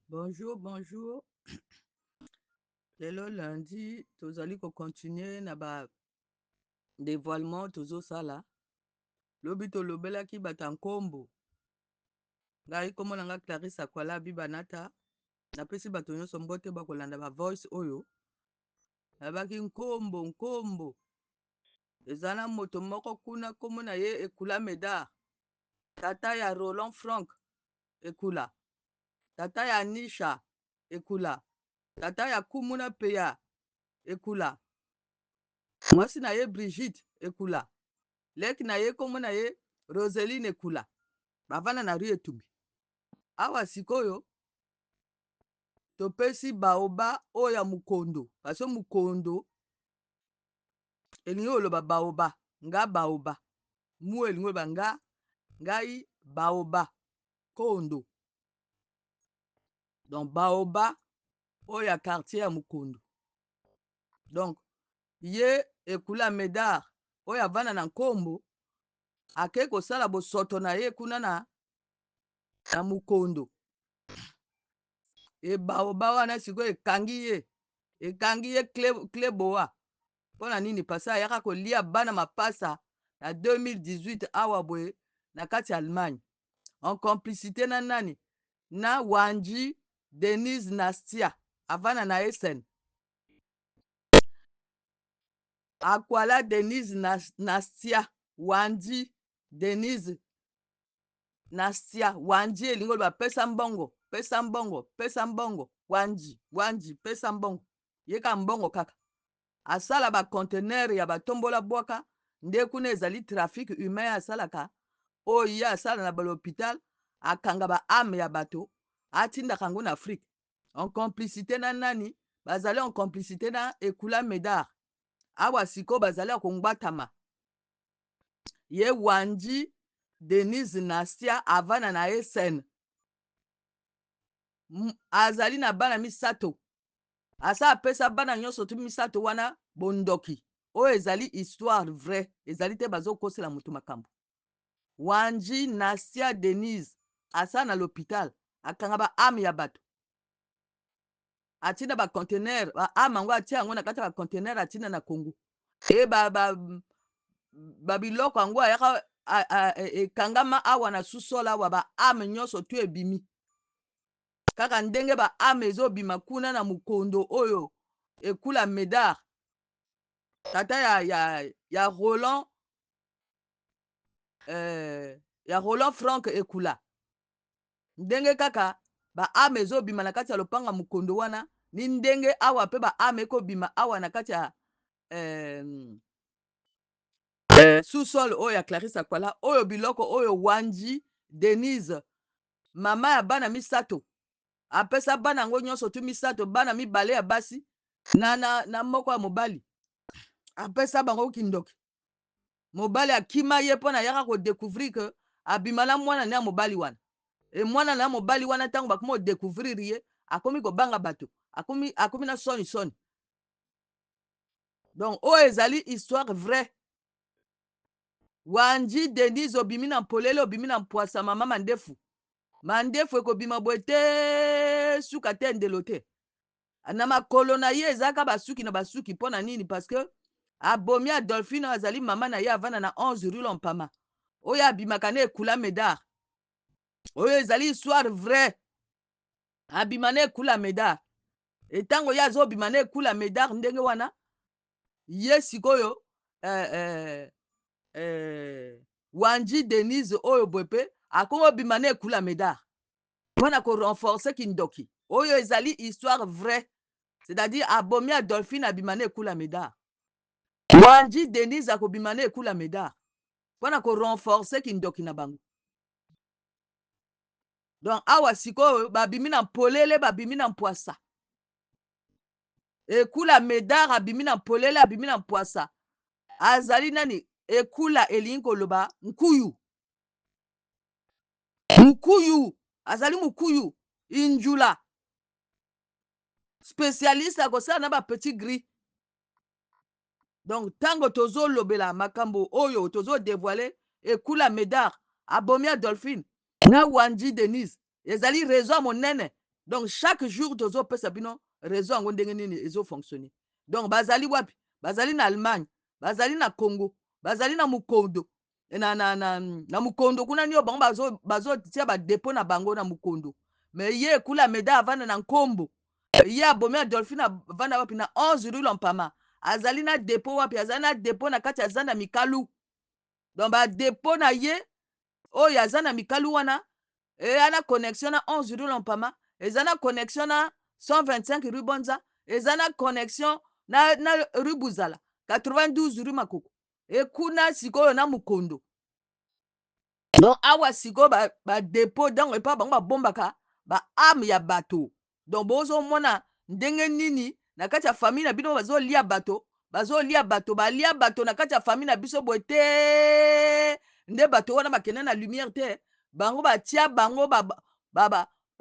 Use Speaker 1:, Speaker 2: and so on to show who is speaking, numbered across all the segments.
Speaker 1: Bonjour, bonjour. Lelo lundi, tozali continuer na ba dévoilement tozosala. Lobi tolobelaki bata nkombo. Ngai kombo na nga Clarisse Akwala Bibanata. Napesi bato nyonso mbote bakolanda ba voice oyo. Nabaki nkombo. Ezana moto moko kuna kombo na ye Ekula Médard. Tata ya Roland Frank Ekula. Tata ya Nisha Ekula. Tata ya Kumuna Peya Ekula. Mwasi na ye Brigitte Ekula. Leki na ye kombo na ye Roseline Ekula. Bavana na rue Etumbi. Awa sikoyo topesi baoba oya mukondo. Paso mukondo elingi oloba baoba. Nga baoba. Mu elingi oloba ngai baoba. Kondo. Donc baoba oya quartier ya mukondo. Donc ye Ekula Médard oya vana na nkombo ake kosala bosoto na ye kuna na mukondo. Baoba wana sikoyo ekangi ye kleboa. Pona nini pasa ayaka kolia bana mapasa na 2018 awa boye na kati ya Allemagne. En complicité na nani? Na Wanji Denise Nastia avana na Essen. Akwala Denise Nastia. Wanji Denise Nastia. Wanji elingo ba pesa mbongo. Pesa mbongo. Wanji pesa mbongo. Yeka mbongo kaka. Asala ba conteneur ya batombola bwaka. Nde kuna ezali trafic humain asalaka. Oya asala na l'hôpital. Akanga ba ame ya bato. Atinda kango na Afrique. En complicité na nani? Bazali en complicité na Ekula Médard. Awa siko bazali akongbatama. Ye Wanji Denise Nastia avana na Essen. Azali na bana misato. Asa apesa bana nyonso tu misato wana bondoki. O ezali histoire vraie. Ezali te bazo kosela mutu makambo. Wanji Nastia Denise asa na l'hôpital. Akanga ba ame ya bato. Atina ba conteneur. Ba ame yango atia yango na kati ba conteneur atina na Congo. E babiloko yango ayaka ekangama awa na sous-sol awa ba ame nyonso tu ebimi. Kaka ndenge ba ame ezobima kuna na mukondo oyo Ekula Médard. Tata ya Roland ya Roland Frank Ekula. Ndenge kaka ba ame ezobima na kati ya lopanga mukondo wana ni ndenge awa pe ba ame ekobima awa na kati ya sous-sol oyo ya Clarisse Akwala oyo biloko oyo Wanji Denise mama ya bana misato apesa bana yango nyonso tu misato bana mibale ya basi na moko ya mobali apesa bango kindoki. Mobali akima ye mpona yaka kodécouvrir ke abima na mwana na mobali wana. E mwana na mobali wana ntango bakoma kodécouvrir ye akomi kobanga bato akomi na soni. Donc oyo ezali histoire vraie. Wanji Denise obimi na mpolele obimi na mpwasa mama mandefu. Mandefu ekobima boye te suka te ndelo te. Na makolo na ye ezaka basuki na basuki mpona nini? Parce que abomi Adolphine azali mama na ye avana na 11 rue Lompama. Oyo abimaka na Ekula Médard. Oyo ezali histoire vraie. Abima na Ekula Médard. Etango ye azobima na Ekula Médard ndenge wana ye sikoyo Wanji Denise oyo bope akongo bima na Ekula Médard. Wana ko renforcer kindoki. Oyo ezali histoire vraie. C'est-à-dire abomi Adolphine abima na Ekula Médard. Wanji Denise akobima na Ekula Médard. Wana ko renforcer kindoki na bango. Donc awa sikoyo babimi na mpolele babimi na mpwasa. Ekula Médard abimi na mpolele abimi na mpwasa. Azali nani? Ekula elingi koloba nkuyu. Azali mukuyu. Injula. Spécialiste akosala na ba petit gris. Donc tango tozo lobela makambo oyo tozo dévoiler Ekula Médard abomi Adolphine na Wanji Denise ezali raison monene Donc chaque jour tozopesa bino réseau yango ndenge nini ezofonctionne. Donc bazali wapi? Bazali na Allemagne, bazali na Congo, bazali na Mukondo, na Mukondo kuna nio bango bazotia badepo na bango na Mukondo. Mais ye kula meda avanda na Nkombo, ye abomi Adolphine avanda wapi na 11 rue Lompama, azali na depo wapi? Azali na depo na kati ya zanda Mikalu. Donc badepo na ye oyo aza na Mikalu wana eya na connexion na 11 rue Lompama, eza na connexion na 125 rue Bonza, eza na connexion na rue Buzala, 92 rue Makoko, ekuna sikoyo na Mukondo. Donc awa sikoyo badepo donc epa bango babombaka baarme ya bato. Donc bozomona ndenge nini na kati ya famille na bino bazolia bato, balia bato na kati ya famille na biso boye te nde bato wana bakende na lumière te, bango batia bango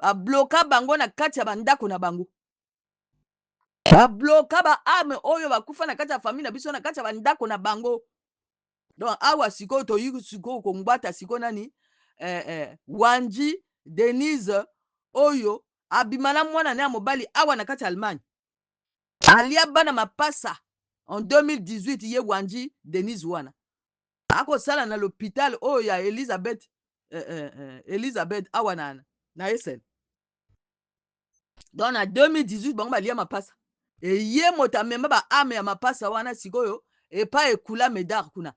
Speaker 1: babloka bango na kati ya bandako na bango, babloka baarme oyo bakufa na kati ya famille na biso na kati ya bandako na bango. Donc awa sikoyo toyi sikoyo kongbata sikoyo nani Wanji Denise oyo abima na mwana na ya mobali awa na kati ya Allemagne, alia bana mapasa en 2018. ye Wanji Denise wana akosala na l'hôpital oyo ya Elizabeth awa na Essen. Donc na 2018 bango balia mapasa, ye moto amema baarme ya mapasa wana sikoyo epa ekula medar kuna,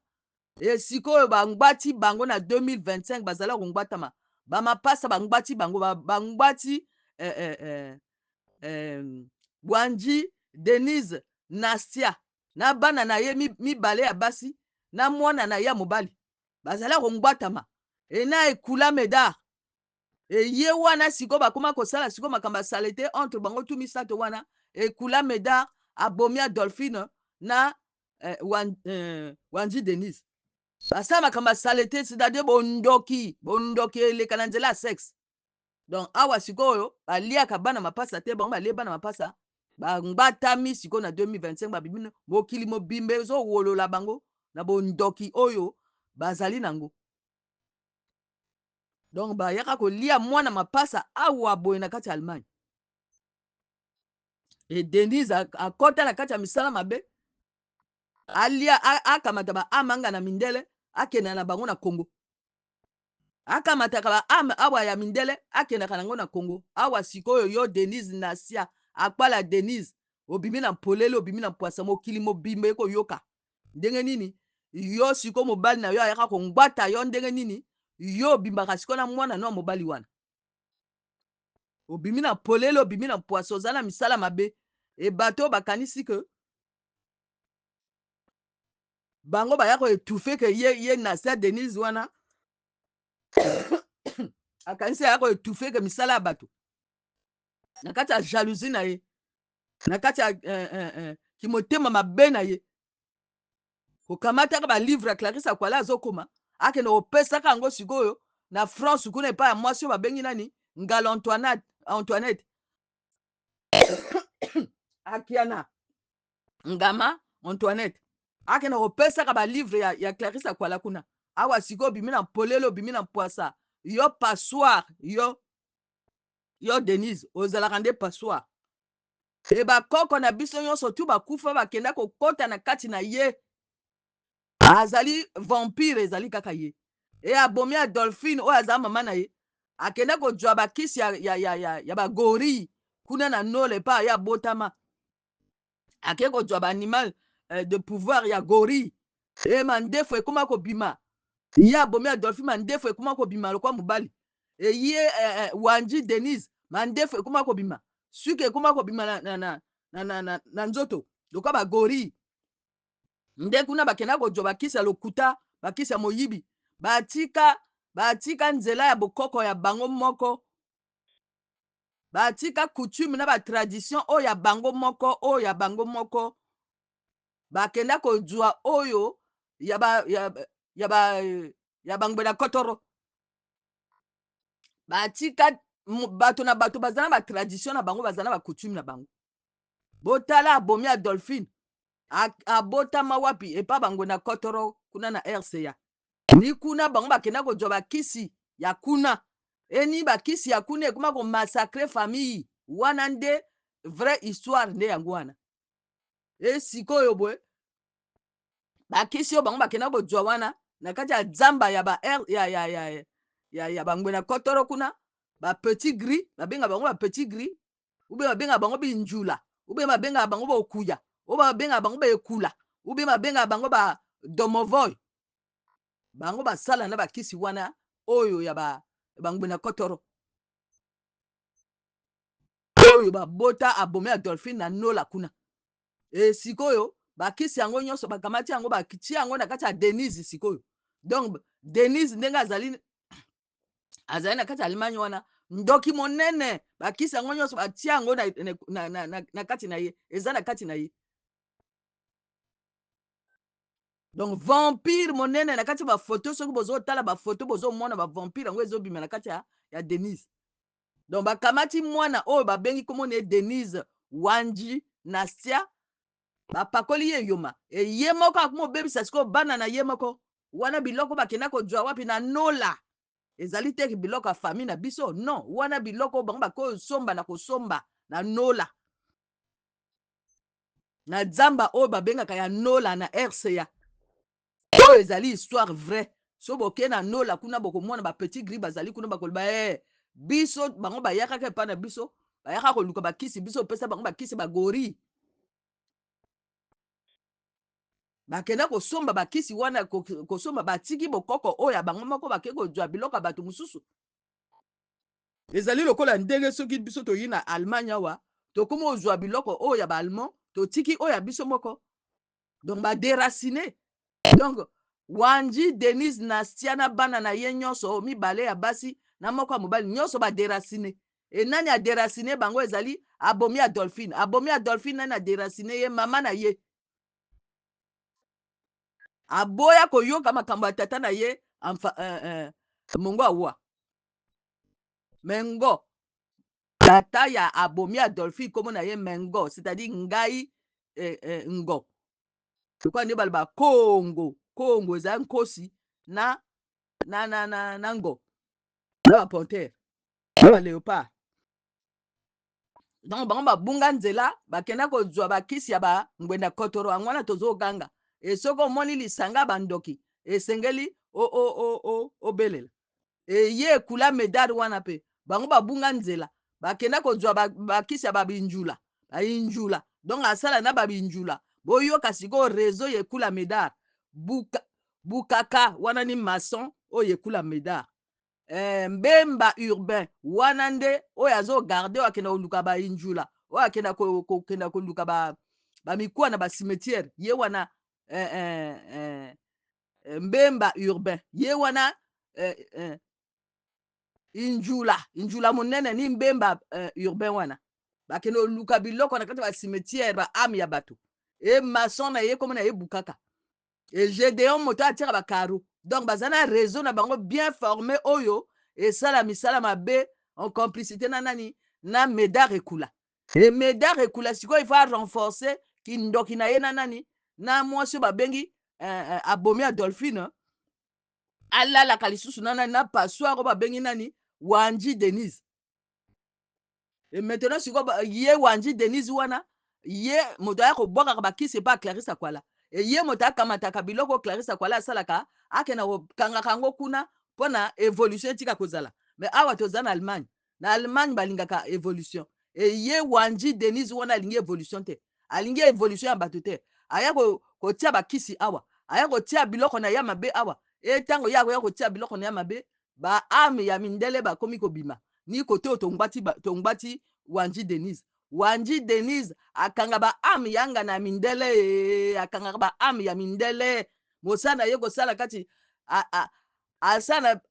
Speaker 1: sikoyo bangbati bango na 2025 bazala kongbatama bamapasa bangbati bango bangbati Wanji Denise Nastia na bana na ye mibale ya basi na mwana na ye mobali bazala kongbatama ena ekula medar. Ye wana sikoyo bakoma kosala sikoyo makambo salete entre bango tu misato wana ekula medar abomi Adolphine na Wanji Denise basala makambo salete, c'est-à-dire bondoki eleka na nzela ya sexe. Donc awa sikoyo baliaka bana mapasa te, bango balie bana mapasa bangbatami sikoyo na 2025 babimi mokili mobimba ezowolola bango na bondoki oyo bazali nango. Donc bayaka kolia mwana mapasa awa boye na kati ya Allemagne. Et Denise akota na kati ya misala mabe alia akamata baamanga na mindele akenda na bango na Congo, akamataka baame awa ya mindele akendaka nango na Congo. Awa sikoyo yo Denise Nasia akpala Denise obimi na polele, obimi na poisa, mokili mobimba ekoyoka ndenge nini yo sikoyo mobali na yo ayaka kongbata yo, ndenge nini yo obimbaka sikoyo na mwana no mobali wana, obimi na polele, obimi na poisa, oza na misala mabe. E bato bakanisi ke bango baya koetufe ke ye Nasia Denise wana akanisi aya koetufe ke misala ya bato na kati ya jalousie na ye, na kati ya kimotema mabe na ye, kokamataka balivre ya Clarisse Akwala azokoma akende kopesaka yango sikoyo na France kuna epai ya mwasi oyo babengi nani Ngala Antoinette akiana Ngama Antoinette akende kopesaka balivre ya Clarisse Akwala kuna. Awa sikoyo obimi na polelo, obimi na poisa, yo passoir, yo Denise ozalaka nde passoir. E bakoko na biso nyonso tu bakufa bakenda kokota na kati na ye, azali vampire, ezali kaka ye. E abomi Adolphine oyo azala mama na ye akenda kozwa bakisi ya bagori kuna na nole pa ya botama, ake kozwa baanimal de pouvoir ya gori, e mandefu ekoma kobima, ye abomi Adolphine mandefu ekoma kobima lokwa mobali. E ye Wanji Denise mandefu ekoma kobima, suki ekoma kobima na nzoto lokwa bagori. Nde kuna bakenda kozwa bakisi ya lokuta, bakisi ya moyibi, batika nzela ya bokoko ya bango moko, batika coutume na batradition oyo ya bango moko, oyo ya bango moko, bakenda kozwa oyo ya bangbe na kotoro. Batika bato na bato bazana batradition na bango, bazana bacoutume na bango. Botala abomi Adolphine abotama wapi epa bango na kotoro kuna na RCA, ni kuna bango bakenda kozwa bakisi ya kuna eni bakisi ya kuna ekoma komassacre famille wana nde vraie histoire nde yango wana. Sikoyo boye bakisi oyo bango bakenda kozwa wana na kati ya zamba ya bangwena kotoro kuna bapetit gris babenga bango bapetit gris ube babenga bango binjula ube babenga bango bokuya oyo babenga bango baekula ube babenga bango badomovoy bango basala na bakisi wana oyo ya bangwena kotoro oyo babota abome ya Dolphine na nola kuna. Sikoyo bakisi yango nyonso bakamati yango batia yango na kati ya Denise sikoyo. Donc Denise ndenge azali na kati ya Allemagne wana ndoki monene bakisi yango nyonso batia yango na kati na ye eza na kati na ye. Donc vampire monene na kati ba photo soki bozotala ba photo bozomona ba vampire yango ezobima na kati ya Denise. Donc bakamati mwana oyo babengi komona ye Denise Wanji Nastia bapakoli ye yoma ye moko akomobebisa sikoyo bana na ye moko wana biloko bakenda kozwa wapi na nola ezali te biloko ya famille na biso non wana biloko bango bakosomba na kosomba na nola na zamba oyo babengaka ya nola na RCA oyo ezali histoire vrai so boke na nola kuna bokomona bapetit gris bazali kuna bakoloba biso bango bayakaka epai na biso bayaka koluka bakisi biso opesa bango bakisi bagori bakenda kosomba bakisi wana kosomba batiki bokoko oyo ya bango moko bake kozwa biloko ya bato mosusu ezali lokola ndenge soki biso toyi na Allemagne awa tokomi ozwa biloko oyo ya baallemand totiki oyo ya biso moko donc badéracine. Donc Wanji Denise Nastia na bana na ye nyonso mibale ya basi na moko ya mobali nyonso badéracine nani adéracine bango ezali abomi ya Dolphine nani adéracine ye mama na ye aboya koyoka makambo ya tata na ye mongo awa Mengo tata ya abomi ya Dolphine komo na ye Mengo c'est-à-dire ngai ngo kwa nde baloba kongo eza nkosi na ngo na bapantere na baléopard. Donc bango babunga nzela bakenda kozwa bakisi ya bangwenda kotoro yango wana tozoganga soki omoni lisanga bandoki esengeli obelela ye ekula medare wana mpe bango babunga nzela bakenda kozwa bakisi ya babinjula bayinjula donc asala na babinjula boyoka sikoyo réseau yekula medare bukaka wana ni maçon oyo ekula medare mbemba urbain wana nde oyo azogarde oyo akenda koluka bayinjula oyo akenda koluka bamikuwa na basimetiere ye wana mbemba urbain ye wana injula monene ni mbemba urbain wana bakende koluka biloko na kati ya basimetiere baame ya bato maçon na ye komo na ye bukaka Gédéon moto atiaka bakaro donc baza na réseau na bango bien formé oyo esala misala mabe en complicité na nani na medar ekula medar ekula sikoyo il faut renforcer kindoki na ye na nani na mwasi oyo babengi abomi ya Dolphine alalaka lisusu na nani na passoire oyo babengi nani Wanji Denise maintenant sikoyo ye Wanji Denise wana ye moto aya kobwakaka bakisi epa Clarisse Akwala ye moto akamataka biloko Clarisse Akwala asalaka akenda kokangaka yango kuna mpona évolution etika kozala mais awa toza na Allemagne balingaka évolution ye Wanji Denise wana alingi évolution te alingi évolution ya bato te aya kotia bakisi awa aya kotia biloko na ya mabe awa ntango ye akoya kotia biloko na ya mabe baame ya mindele bakomi kobima ni kote oyo tongbati Wanji Denise akanga baame yanga na mindele akangaka baame ya mindele mosala na ye kosala kati asala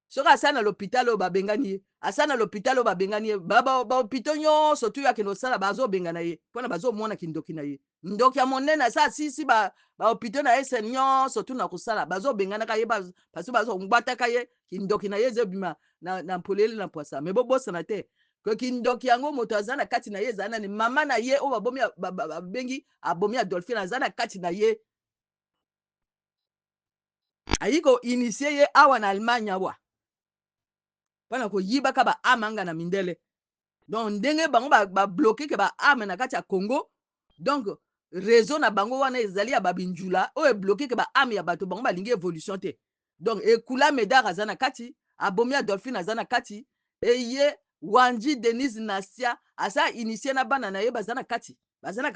Speaker 1: soki asala na l'hôpital oyo babengani ye asala na l'hôpital oyo babengani ye bahôpitau nyonso tu akende kosala bazobengana ye mpona bazomona kindoki na ye ndoki ya monene asa asisi bahôpitau na ye se nyonso tu na kosala bazobenganaka ye parce bazongbataka ye kindoki na ye ezobima na mpolele na poisa me bobosana te kindoki yango moto aza na kati na ye ezala nani mama na ye oyo babengi abomi ya Dolphine aza na kati na ye ayi koinitie ye awa na Allemagne awa mpona koyibaka baarme anga na mindele. Donc ndenge bango babloke ke baarme na kati ya Congo, donc réseau na bango wana ezali ya babinjula oyo ebloke ke baarme ya bato bango balingi évolution te. Donc ekula Médard aza na kati, abomi Adolphine aza na kati, eye Wanji Denise Nasia asa initie na bana na ye baza na kati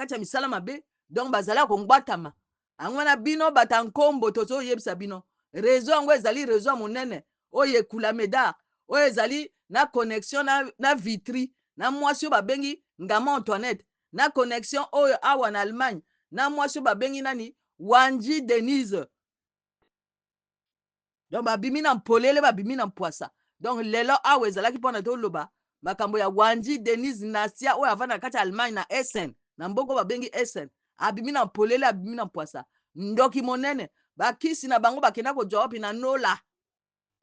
Speaker 1: ya misala mabe. Donc bazala kongbatama yango na bino bata nkombo tozoyebisa bino réseau yango ezali réseau ya monene oyo ekula Médard oyo ezali na connexion na Vitry na mwasi oyo babengi Ngama Antoinette, na connexion oyo awa na Allemagne na mwasi oyo babengi nani Wanji Denise. Donc babimi na mpolele babimi na mpwasa. Donc lelo awa ezalaki mpona toloba makambo ya Wanji Denise Nasia oyo avanda na kati ya Allemagne na Essen na mboko babengi Essen, abimi na mpolele abimi na mpwasa ndoki monene. Bakisi na bango bakenda kozwa wapi? Na Nola.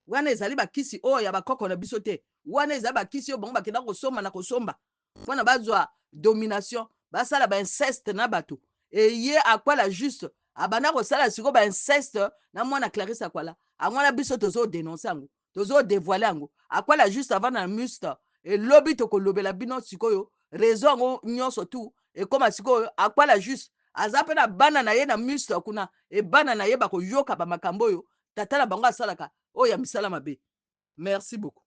Speaker 1: Wana ezali bakisi oyo ya bakoko na biso te, wana ezali bakisi oyo bango bakenda kosomba na kosomba mpona bazwa domination, basala bainceste na bato. Eye Akwala juste abanda kosala sikoyo bainceste na mwana Clarisse Akwala, yango wana biso tozodénonce yango, tozodévoile yango. Akwala juste avanda na muste elobi tokolobela bino sikoyo réseau yango nyonso tu ekoma sikoyo Akwala juste aza mpe na bana na ye na muste kuna, ebana na ye bakoyoka bamakambo oyo tata na bango asalaka oyo ya misala mabe. Merci beaucoup.